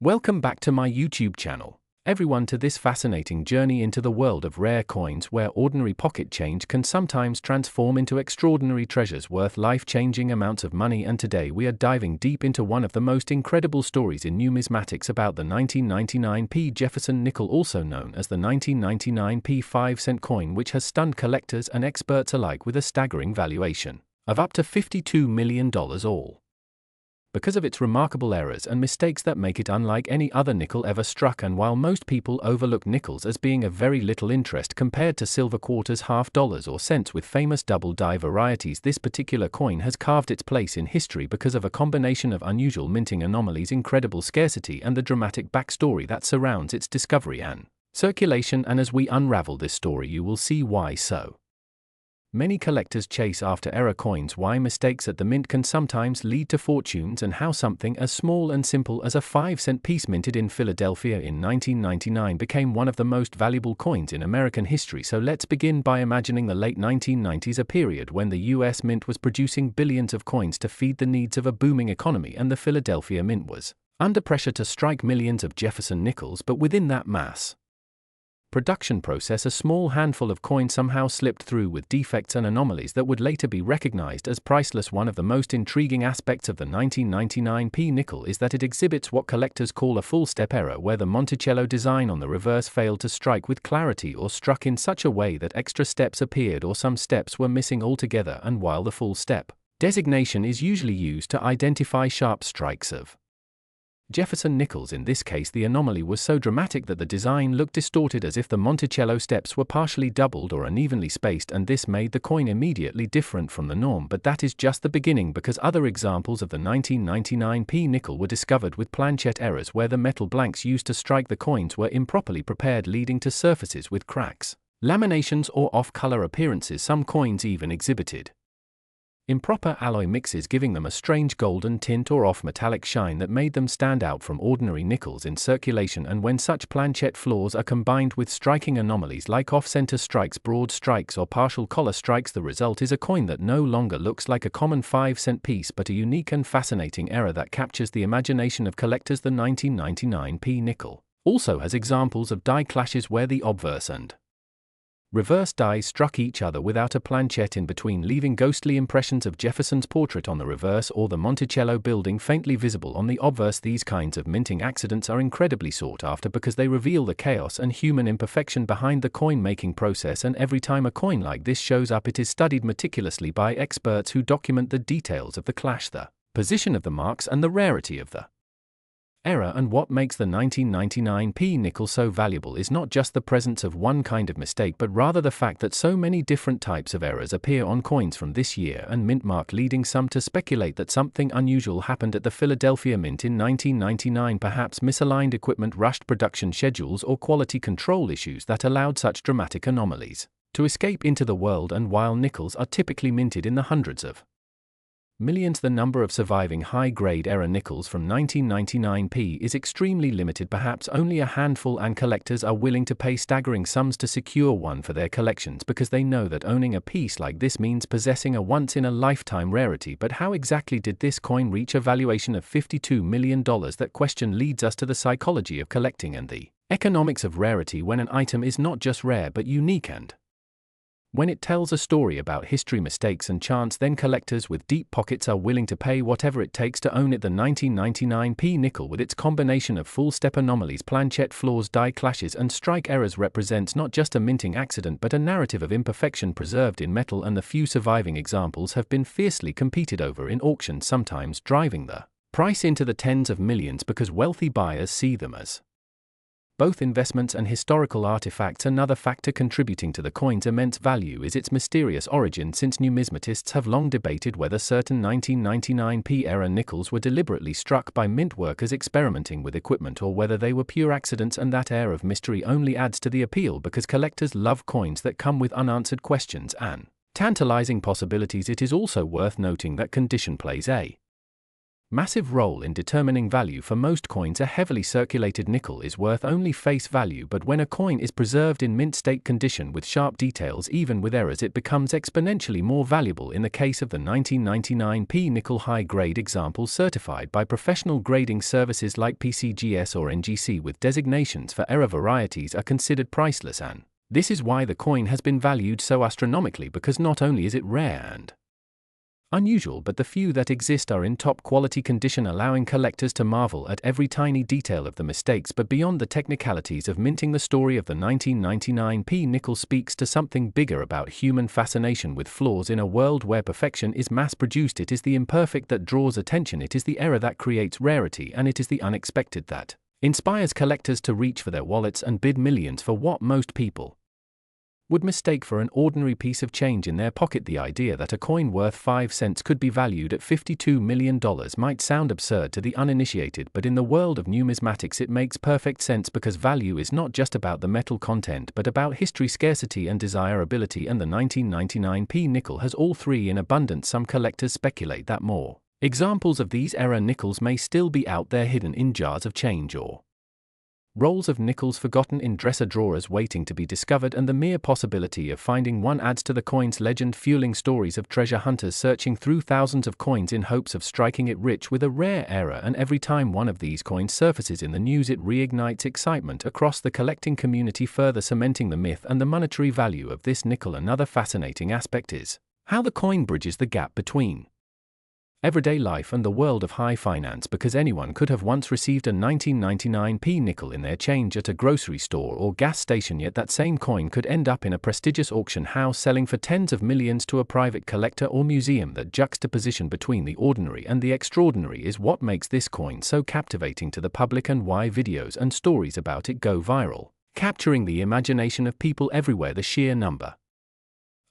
Welcome back to my YouTube channel, everyone, to this fascinating journey into the world of rare coins where ordinary pocket change can sometimes transform into extraordinary treasures worth life-changing amounts of money. And today we are diving deep into one of the most incredible stories in numismatics about the 1999p Jefferson nickel, also known as the 1999p 5-cent coin, which has stunned collectors and experts alike with a staggering valuation of up to $52 million all. Because of its remarkable errors and mistakes that make it unlike any other nickel ever struck. And while most people overlook nickels as being of very little interest compared to silver quarters, half dollars, or cents with famous double die varieties, this particular coin has carved its place in history because of a combination of unusual minting anomalies, incredible scarcity, and the dramatic backstory that surrounds its discovery and circulation. And as we unravel this story, you will see why so many collectors chase after error coins, why mistakes at the mint can sometimes lead to fortunes, and how something as small and simple as a 5-cent piece minted in Philadelphia in 1999 became one of the most valuable coins in American history. So let's begin by imagining the late 1990s, a period when the US Mint was producing billions of coins to feed the needs of a booming economy, and the Philadelphia Mint was under pressure to strike millions of Jefferson nickels. But within that mass production process, a small handful of coins somehow slipped through with defects and anomalies that would later be recognized as priceless. One of the most intriguing aspects of the 1999p nickel is that it exhibits what collectors call a full-step error, where the Monticello design on the reverse failed to strike with clarity or struck in such a way that extra steps appeared or some steps were missing altogether. And while the full-step designation is usually used to identify sharp strikes of Jefferson nickels, in this case the anomaly was so dramatic that the design looked distorted, as if the Monticello steps were partially doubled or unevenly spaced, and this made the coin immediately different from the norm. But that is just the beginning, because other examples of the 1999p nickel were discovered with planchet errors, where the metal blanks used to strike the coins were improperly prepared, leading to surfaces with cracks, laminations, or off-color appearances. Some coins even exhibited improper alloy mixes, giving them a strange golden tint or off-metallic shine that made them stand out from ordinary nickels in circulation. And when such planchet flaws are combined with striking anomalies like off-center strikes, broad strikes, or partial collar strikes, the result is a coin that no longer looks like a common 5-cent piece, but a unique and fascinating error that captures the imagination of collectors. The 1999p nickel also has examples of die clashes where the obverse and reverse dies struck each other without a planchet in between, leaving ghostly impressions of Jefferson's portrait on the reverse or the Monticello building faintly visible on the obverse. These kinds of minting accidents are incredibly sought after because they reveal the chaos and human imperfection behind the coin-making process, and every time a coin like this shows up, it is studied meticulously by experts who document the details of the clash, the position of the marks, and the rarity of the error. And what makes the 1999p nickel so valuable is not just the presence of one kind of mistake, but rather the fact that so many different types of errors appear on coins from this year and mint mark, leading some to speculate that something unusual happened at the Philadelphia Mint in 1999, perhaps misaligned equipment, rushed production schedules, or quality control issues that allowed such dramatic anomalies to escape into the world. And while nickels are typically minted in the hundreds of millions, the number of surviving high-grade error nickels from 1999p is extremely limited, perhaps only a handful, and collectors are willing to pay staggering sums to secure one for their collections because they know that owning a piece like this means possessing a once-in-a-lifetime rarity. But how exactly did this coin reach a valuation of $52 million? That question leads us to the psychology of collecting and the economics of rarity when an item is not just rare but unique, and when it tells a story about history, mistakes, and chance, then collectors with deep pockets are willing to pay whatever it takes to own it. The 1999p nickel, with its combination of full-step anomalies, planchet flaws, die clashes, and strike errors, represents not just a minting accident but a narrative of imperfection preserved in metal, and the few surviving examples have been fiercely competed over in auctions, sometimes driving the price into the tens of millions because wealthy buyers see them as both investments and historical artifacts. Another factor contributing to the coin's immense value is its mysterious origin, since numismatists have long debated whether certain 1999p era nickels were deliberately struck by mint workers experimenting with equipment, or whether they were pure accidents. And that air of mystery only adds to the appeal because collectors love coins that come with unanswered questions and tantalizing possibilities. It is also worth noting that condition plays a Massive role in determining value. For most coins, a heavily circulated nickel is worth only face value, but when a coin is preserved in mint state condition with sharp details, even with errors, it becomes exponentially more valuable. In the case of the 1999p nickel high-grade example, certified by professional grading services like PCGS or NGC with designations for error varieties, are considered priceless, and this is why the coin has been valued so astronomically, because not only is it rare and unusual, but the few that exist are in top quality condition, allowing collectors to marvel at every tiny detail of the mistakes. But beyond the technicalities of minting, the story of the 1999p nickel speaks to something bigger about human fascination with flaws. In a world where perfection is mass-produced, it is the imperfect that draws attention, it is the error that creates rarity, and it is the unexpected that inspires collectors to reach for their wallets and bid millions for what most people would mistake for an ordinary piece of change in their pocket. The idea that a coin worth 5 cents could be valued at $52 million might sound absurd to the uninitiated, but in the world of numismatics it makes perfect sense, because value is not just about the metal content but about history, scarcity and desirability, and the 1999p nickel has all three in abundance. Some collectors speculate that more examples of these error nickels may still be out there, hidden in jars of change or rolls of nickels forgotten in dresser drawers waiting to be discovered, and the mere possibility of finding one adds to the coin's legend, fueling stories of treasure hunters searching through thousands of coins in hopes of striking it rich with a rare error. And every time one of these coins surfaces in the news, it reignites excitement across the collecting community, further cementing the myth and the monetary value of this nickel. Another fascinating aspect is how the coin bridges the gap between everyday life and the world of high finance, because anyone could have once received a 1999p nickel in their change at a grocery store or gas station, yet that same coin could end up in a prestigious auction house selling for tens of millions to a private collector or museum. That juxtaposition between the ordinary and the extraordinary is what makes this coin so captivating to the public, and why videos and stories about it go viral, capturing the imagination of people everywhere. The sheer number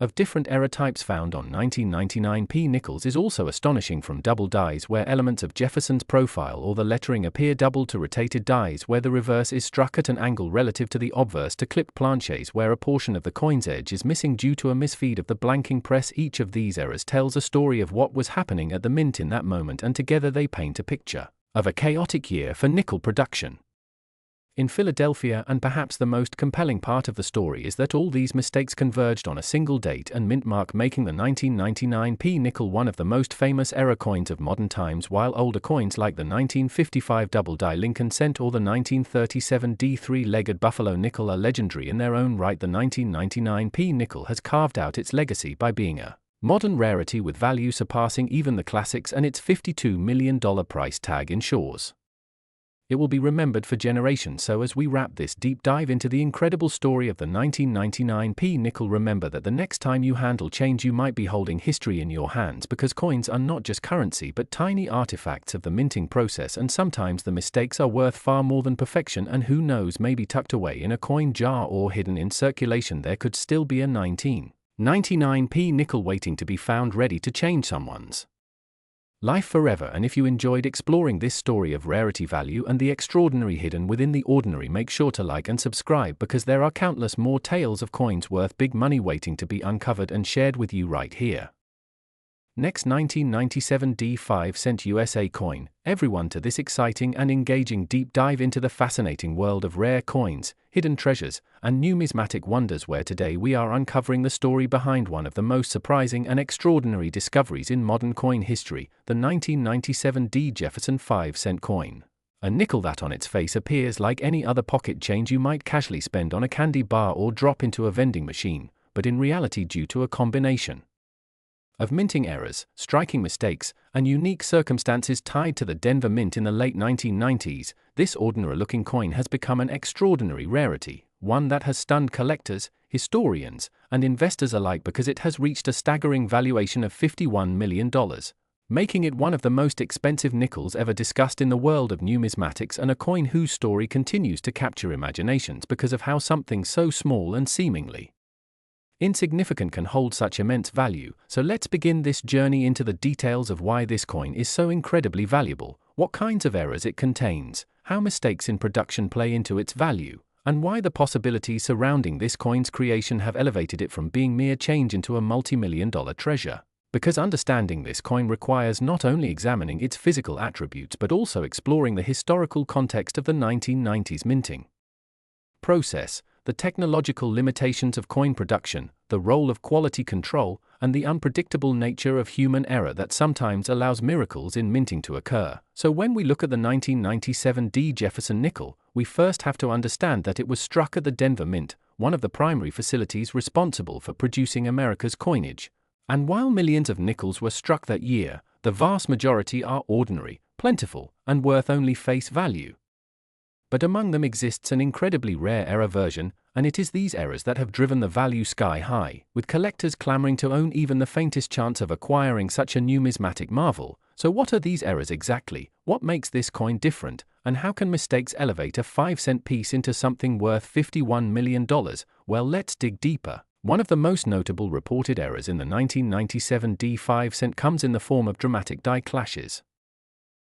of different error types found on 1999p nickels is also astonishing, from double dies where elements of Jefferson's profile or the lettering appear double, to rotated dies where the reverse is struck at an angle relative to the obverse, to clipped planches where a portion of the coin's edge is missing due to a misfeed of the blanking press. Each of these errors tells a story of what was happening at the mint in that moment, and together they paint a picture of a chaotic year for nickel production in Philadelphia. And perhaps the most compelling part of the story is that all these mistakes converged on a single date and mint mark, making the 1999p nickel one of the most famous error coins of modern times. While older coins like the 1955 double-die Lincoln cent or the 1937 D3-legged Buffalo nickel are legendary in their own right, the 1999p nickel has carved out its legacy by being a modern rarity with value surpassing even the classics, and its $52 million price tag ensures it will be remembered for generations. So as we wrap this deep dive into the incredible story of the 1999p nickel, remember that the next time you handle change, you might be holding history in your hands, because coins are not just currency but tiny artifacts of the minting process, and sometimes the mistakes are worth far more than perfection. And who knows, maybe tucked away in a coin jar or hidden in circulation, there could still be a 1999p nickel waiting to be found, ready to change someone's life forever. And if you enjoyed exploring this story of rarity, value and the extraordinary hidden within the ordinary, make sure to like and subscribe, because there are countless more tales of coins worth big money waiting to be uncovered and shared with you right here. Next, 1997 D5 cent USA coin. Everyone to this exciting and engaging deep dive into the fascinating world of rare coins, hidden treasures, and numismatic wonders, where today we are uncovering the story behind one of the most surprising and extraordinary discoveries in modern coin history, the 1997 D Jefferson 5-cent coin. A nickel that on its face appears like any other pocket change you might casually spend on a candy bar or drop into a vending machine, but in reality, due to a combination of minting errors, striking mistakes, and unique circumstances tied to the Denver Mint in the late 1990s, this ordinary-looking coin has become an extraordinary rarity, one that has stunned collectors, historians, and investors alike, because it has reached a staggering valuation of $51 million, making it one of the most expensive nickels ever discussed in the world of numismatics, and a coin whose story continues to capture imaginations because of how something so small and seemingly insignificant can hold such immense value. So let's begin this journey into the details of why this coin is so incredibly valuable, what kinds of errors it contains, how mistakes in production play into its value, and why the possibilities surrounding this coin's creation have elevated it from being mere change into a multi-million-dollar treasure. Because understanding this coin requires not only examining its physical attributes but also exploring the historical context of the 1990s minting process, the technological limitations of coin production, the role of quality control, and the unpredictable nature of human error that sometimes allows miracles in minting to occur. So when we look at the 1997 D. Jefferson nickel, we first have to understand that it was struck at the Denver Mint, one of the primary facilities responsible for producing America's coinage. And while millions of nickels were struck that year, the vast majority are ordinary, plentiful, and worth only face value. But among them exists an incredibly rare error version, and it is these errors that have driven the value sky high, with collectors clamoring to own even the faintest chance of acquiring such a numismatic marvel. So what are these errors exactly? What makes this coin different? And how can mistakes elevate a 5-cent piece into something worth $51 million? Well, let's dig deeper. One of the most notable reported errors in the 1997 D5 cent comes in the form of dramatic die clashes.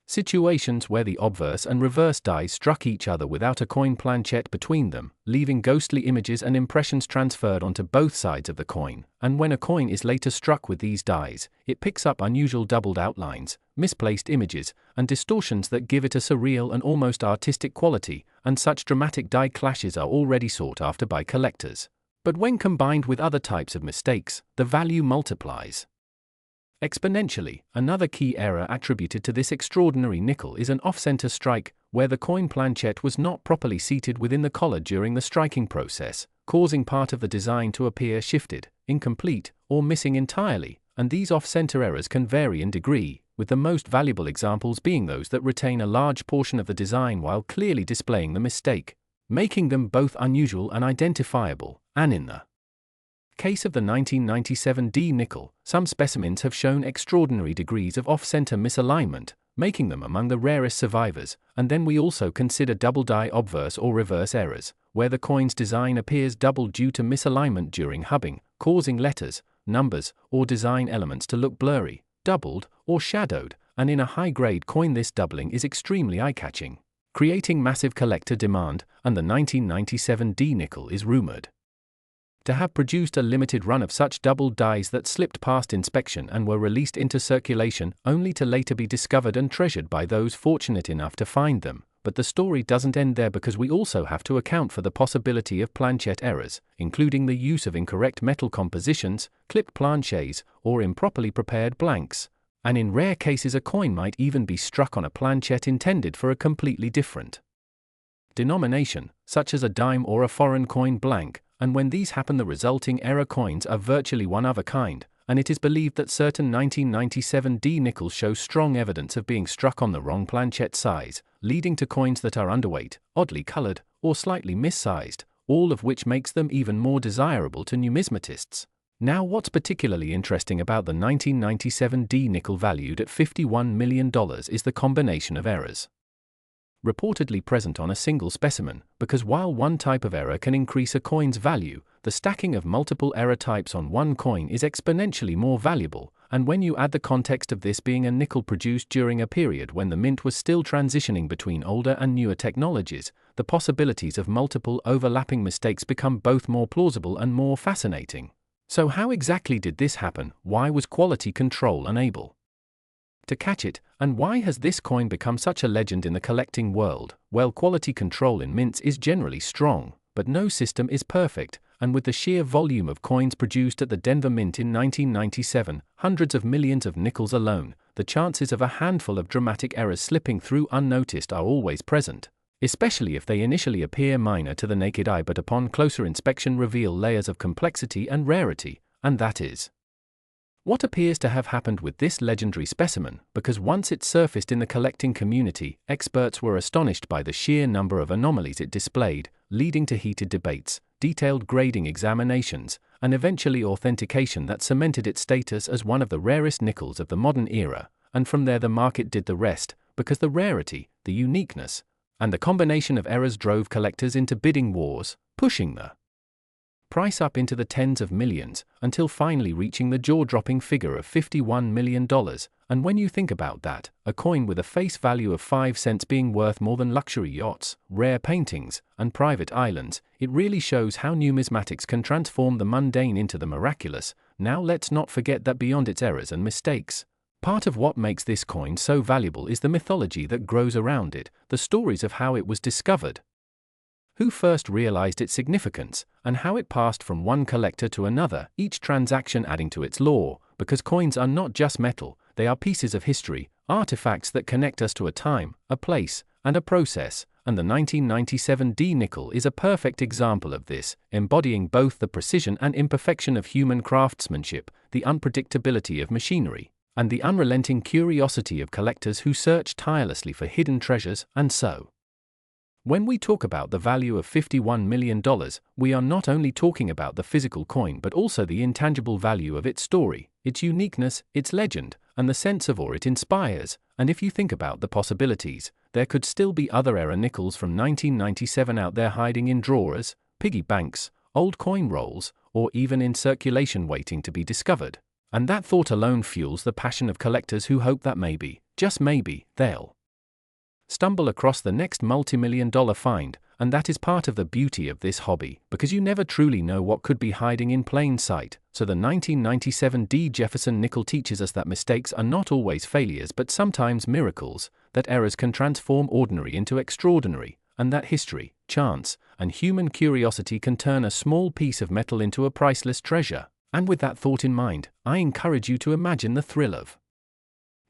Situations where the obverse and reverse dies struck each other without a coin planchette between them, leaving ghostly images and impressions transferred onto both sides of the coin. And when a coin is later struck with these dies, it picks up unusual doubled outlines, misplaced images, and distortions that give it a surreal and almost artistic quality, and such dramatic die clashes are already sought after by collectors. But when combined with other types of mistakes, the value multiplies exponentially. Another key error attributed to this extraordinary nickel is an off-center strike, where the coin planchette was not properly seated within the collar during the striking process, causing part of the design to appear shifted, incomplete, or missing entirely. And these off-center errors can vary in degree, with the most valuable examples being those that retain a large portion of the design while clearly displaying the mistake, making them both unusual and identifiable. And in the case of the 1997 D nickel, some specimens have shown extraordinary degrees of off-center misalignment, making them among the rarest survivors. And then we also consider double die obverse or reverse errors, where the coin's design appears doubled due to misalignment during hubbing, causing letters, numbers, or design elements to look blurry, doubled, or shadowed. And in a high-grade coin, this doubling is extremely eye-catching, creating massive collector demand. And the 1997 D nickel is rumored to have produced a limited run of such doubled dies that slipped past inspection and were released into circulation, only to later be discovered and treasured by those fortunate enough to find them. But the story doesn't end there, because we also have to account for the possibility of planchette errors, including the use of incorrect metal compositions, clipped planchets, or improperly prepared blanks. And in rare cases, a coin might even be struck on a planchette intended for a completely different denomination, such as a dime or a foreign coin blank. And when these happen, the resulting error coins are virtually one of a kind, and it is believed that certain 1997 D nickels show strong evidence of being struck on the wrong planchette size, leading to coins that are underweight, oddly colored, or slightly missized, all of which makes them even more desirable to numismatists. Now, what's particularly interesting about the 1997 D nickel valued at $51 million is the combination of errors reportedly present on a single specimen, because while one type of error can increase a coin's value, the stacking of multiple error types on one coin is exponentially more valuable. And when you add the context of this being a nickel produced during a period when the mint was still transitioning between older and newer technologies, the possibilities of multiple overlapping mistakes become both more plausible and more fascinating. So how exactly did this happen? Why was quality control unable to catch it? And why has this coin become such a legend in the collecting world? Well, quality control in mints is generally strong, but no system is perfect, and with the sheer volume of coins produced at the Denver Mint in 1997, hundreds of millions of nickels alone, the chances of a handful of dramatic errors slipping through unnoticed are always present, especially if they initially appear minor to the naked eye but upon closer inspection reveal layers of complexity and rarity. And that is what appears to have happened with this legendary specimen, because once it surfaced in the collecting community, experts were astonished by the sheer number of anomalies it displayed, leading to heated debates, detailed grading examinations, and eventually authentication that cemented its status as one of the rarest nickels of the modern era. And from there the market did the rest, because the rarity, the uniqueness, and the combination of errors drove collectors into bidding wars, pushing the price up into the tens of millions, until finally reaching the jaw-dropping figure of $51 million. And when you think about that, a coin with a face value of 5 cents being worth more than luxury yachts, rare paintings, and private islands, it really shows how numismatics can transform the mundane into the miraculous. now let's not forget that beyond its errors and mistakes, part of what makes this coin so valuable is the mythology that grows around it, the stories of how it was discovered, who first realized its significance, and how it passed from one collector to another, each transaction adding to its lore, because coins are not just metal, they are pieces of history, artifacts that connect us to a time, a place, and a process, and the 1997 D nickel is a perfect example of this, embodying both the precision and imperfection of human craftsmanship, the unpredictability of machinery, and the unrelenting curiosity of collectors who search tirelessly for hidden treasures. And so, when we talk about the value of $51 million, we are not only talking about the physical coin but also the intangible value of its story, its uniqueness, its legend, and the sense of awe it inspires. And if you think about the possibilities, there could still be other era nickels from 1997 out there hiding in drawers, piggy banks, old coin rolls, or even in circulation waiting to be discovered. And that thought alone fuels the passion of collectors who hope that maybe, just maybe, they'll stumble across the next multi-million-dollar find. And that is part of the beauty of this hobby, because you never truly know what could be hiding in plain sight. So the 1997 D Jefferson nickel teaches us that mistakes are not always failures but sometimes miracles, that errors can transform ordinary into extraordinary, and that history, chance, and human curiosity can turn a small piece of metal into a priceless treasure. And with that thought in mind, I encourage you to imagine the thrill of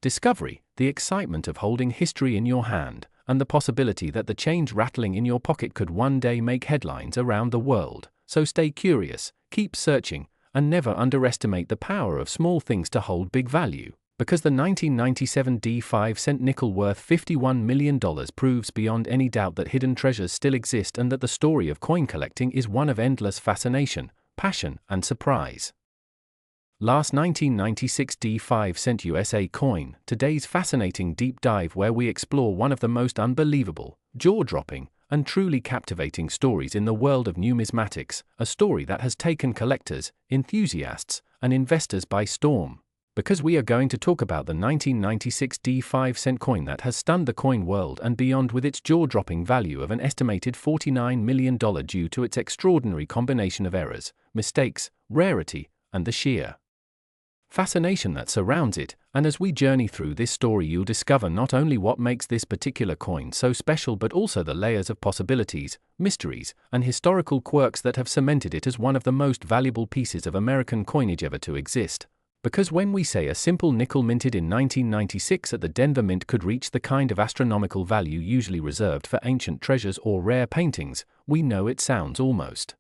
discovery, the excitement of holding history in your hand, and the possibility that the change rattling in your pocket could one day make headlines around the world. So stay curious, keep searching, and never underestimate the power of small things to hold big value. Because the 1997 D 5-cent nickel worth $51 million proves beyond any doubt that hidden treasures still exist and that the story of coin collecting is one of endless fascination, passion, and surprise. Last 1996 D 5-cent USA coin, today's fascinating deep dive where we explore one of the most unbelievable, jaw-dropping, and truly captivating stories in the world of numismatics, a story that has taken collectors, enthusiasts, and investors by storm. Because we are going to talk about the 1996 D 5-cent coin that has stunned the coin world and beyond with its jaw-dropping value of an estimated $49 million due to its extraordinary combination of errors, mistakes, rarity, and the sheer fascination that surrounds it. And as we journey through this story, you'll discover not only what makes this particular coin so special but also the layers of possibilities, mysteries, and historical quirks that have cemented it as one of the most valuable pieces of American coinage ever to exist. Because when we say a simple nickel minted in 1996 at the Denver Mint could reach the kind of astronomical value usually reserved for ancient treasures or rare paintings, we know it sounds almost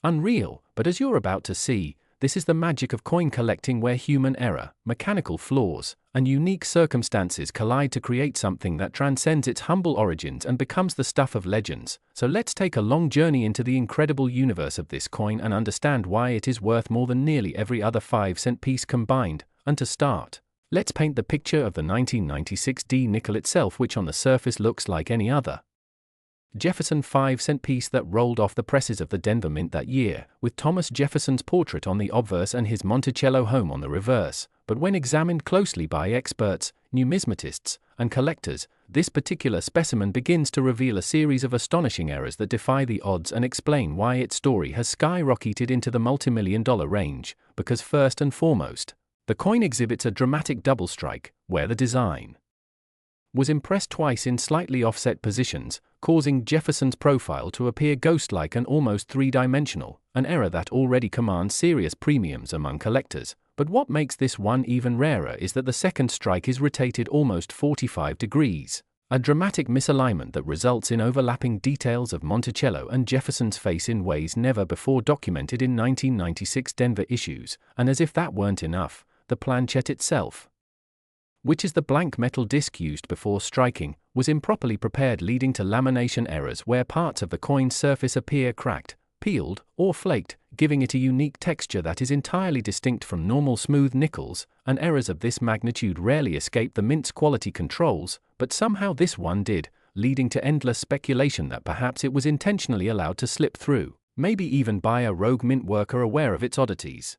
unreal. But as you're about to see, this is the magic of coin collecting, where human error, mechanical flaws, and unique circumstances collide to create something that transcends its humble origins and becomes the stuff of legends. So let's take a long journey into the incredible universe of this coin and understand why it is worth more than nearly every other 5-cent piece combined. And to start, let's paint the picture of the 1996 D nickel itself, which on the surface looks like any other Jefferson 5-cent piece that rolled off the presses of the Denver Mint that year, with Thomas Jefferson's portrait on the obverse and his Monticello home on the reverse. But when examined closely by experts, numismatists, and collectors, this particular specimen begins to reveal a series of astonishing errors that defy the odds and explain why its story has skyrocketed into the multi-million-dollar range. Because first and foremost, the coin exhibits a dramatic double strike, where the design was impressed twice in slightly offset positions, causing Jefferson's profile to appear ghost-like and almost three-dimensional, an error that already commands serious premiums among collectors. But what makes this one even rarer is that the second strike is rotated almost 45 degrees, a dramatic misalignment that results in overlapping details of Monticello and Jefferson's face in ways never before documented in 1996 Denver issues. And as if that weren't enough, the planchette itself, which is the blank metal disc used before striking, was improperly prepared, leading to lamination errors where parts of the coin's surface appear cracked, peeled, or flaked, giving it a unique texture that is entirely distinct from normal smooth nickels. And errors of this magnitude rarely escape the mint's quality controls, but somehow this one did, leading to endless speculation that perhaps it was intentionally allowed to slip through, maybe even by a rogue mint worker aware of its oddities.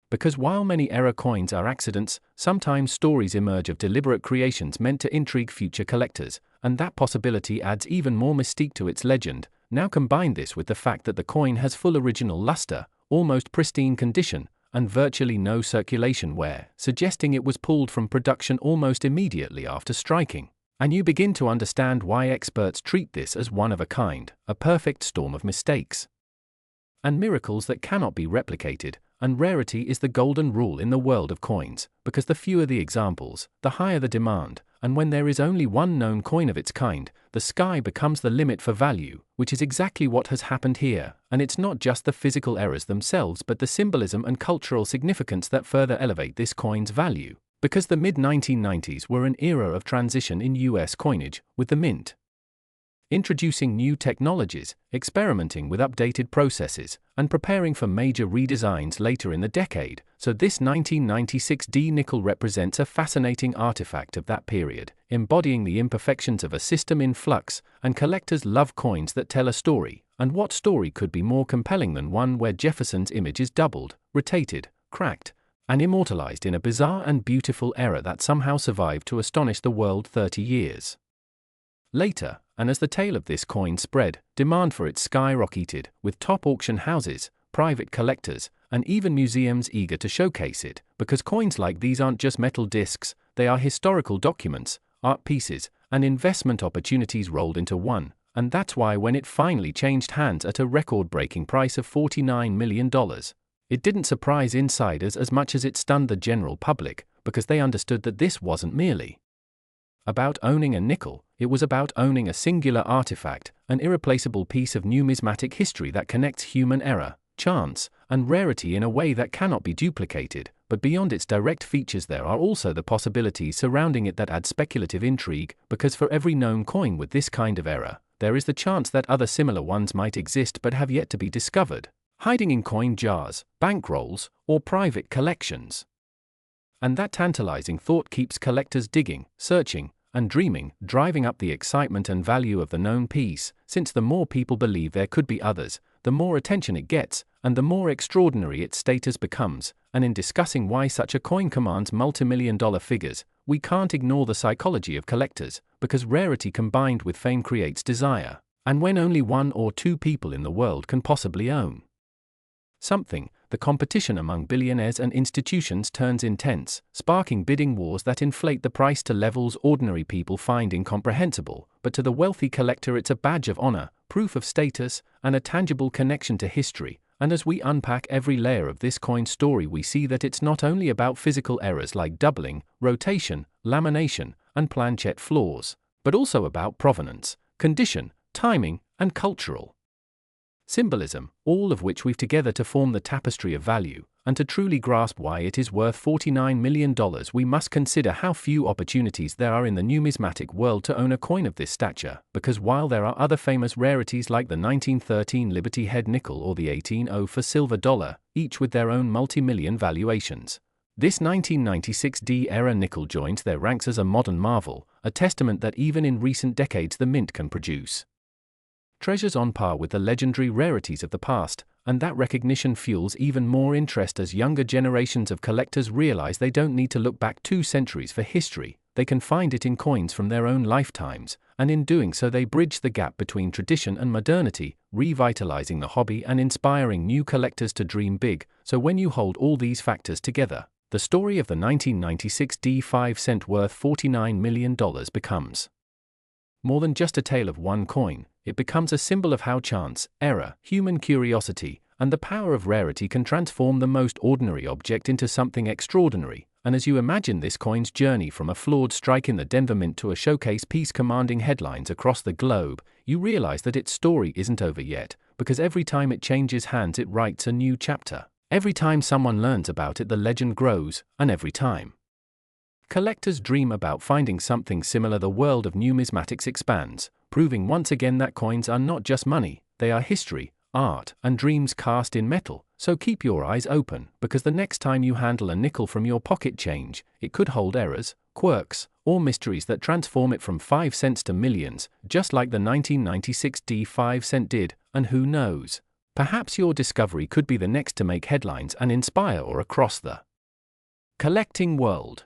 Because while many error coins are accidents, sometimes stories emerge of deliberate creations meant to intrigue future collectors, and that possibility adds even more mystique to its legend. Now combine this with the fact that the coin has full original luster, almost pristine condition, and virtually no circulation wear, suggesting it was pulled from production almost immediately after striking. And you begin to understand why experts treat this as one of a kind, a perfect storm of mistakes and miracles that cannot be replicated. And rarity is the golden rule in the world of coins, because the fewer the examples, the higher the demand, and when there is only one known coin of its kind, the sky becomes the limit for value, which is exactly what has happened here. And it's not just the physical errors themselves but the symbolism and cultural significance that further elevate this coin's value. Because the mid-1990s were an era of transition in US coinage, with the mint introducing new technologies, experimenting with updated processes, and preparing for major redesigns later in the decade. So this 1996 D nickel represents a fascinating artifact of that period, embodying the imperfections of a system in flux. And collectors love coins that tell a story, and what story could be more compelling than one where Jefferson's image is doubled, rotated, cracked, and immortalized in a bizarre and beautiful era that somehow survived to astonish the world 30 years later. And as the tale of this coin spread, demand for it skyrocketed, with top auction houses, private collectors, and even museums eager to showcase it, because coins like these aren't just metal discs, they are historical documents, art pieces, and investment opportunities rolled into one. And that's why when it finally changed hands at a record-breaking price of $49 million, it didn't surprise insiders as much as it stunned the general public, because they understood that this wasn't merely about owning a nickel, it was about owning a singular artifact, an irreplaceable piece of numismatic history that connects human error, chance, and rarity in a way that cannot be duplicated. But beyond its direct features there are also the possibilities surrounding it that add speculative intrigue, because for every known coin with this kind of error, there is the chance that other similar ones might exist but have yet to be discovered, hiding in coin jars, bankrolls, or private collections. And that tantalizing thought keeps collectors digging, searching, and dreaming, driving up the excitement and value of the known piece, since the more people believe there could be others, the more attention it gets, and the more extraordinary its status becomes. And in discussing why such a coin commands multi-million-dollar figures, we can't ignore the psychology of collectors, because rarity combined with fame creates desire. And when only one or two people in the world can possibly own something, the competition among billionaires and institutions turns intense, sparking bidding wars that inflate the price to levels ordinary people find incomprehensible. But to the wealthy collector it's a badge of honor, proof of status, and a tangible connection to history. And as we unpack every layer of this coin story, we see that it's not only about physical errors like doubling, rotation, lamination, and planchette flaws, but also about provenance, condition, timing, and cultural symbolism, all of which weave together to form the tapestry of value. And to truly grasp why it is worth $49 million, we must consider how few opportunities there are in the numismatic world to own a coin of this stature. Because while there are other famous rarities like the 1913 Liberty Head nickel or the 1804 silver dollar, each with their own multi-million valuations, this 1996 D-era nickel joins their ranks as a modern marvel, a testament that even in recent decades the mint can produce treasures on par with the legendary rarities of the past. And that recognition fuels even more interest as younger generations of collectors realize they don't need to look back 2 centuries for history, they can find it in coins from their own lifetimes, and in doing so they bridge the gap between tradition and modernity, revitalizing the hobby and inspiring new collectors to dream big. So when you hold all these factors together, the story of the 1996 D5 cent worth $49 million becomes more than just a tale of one coin. It becomes a symbol of how chance, error, human curiosity, and the power of rarity can transform the most ordinary object into something extraordinary. And as you imagine this coin's journey from a flawed strike in the Denver Mint to a showcase piece commanding headlines across the globe, you realize that its story isn't over yet, because every time it changes hands it writes a new chapter. Every time someone learns about it the legend grows, and every time collectors dream about finding something similar the world of numismatics expands, proving once again that coins are not just money, they are history, art, and dreams cast in metal. So keep your eyes open, because the next time you handle a nickel from your pocket change, it could hold errors, quirks, or mysteries that transform it from 5 cents to millions, just like the 1996 D5 cent did. And who knows? Perhaps your discovery could be the next to make headlines and inspire or across the collecting world.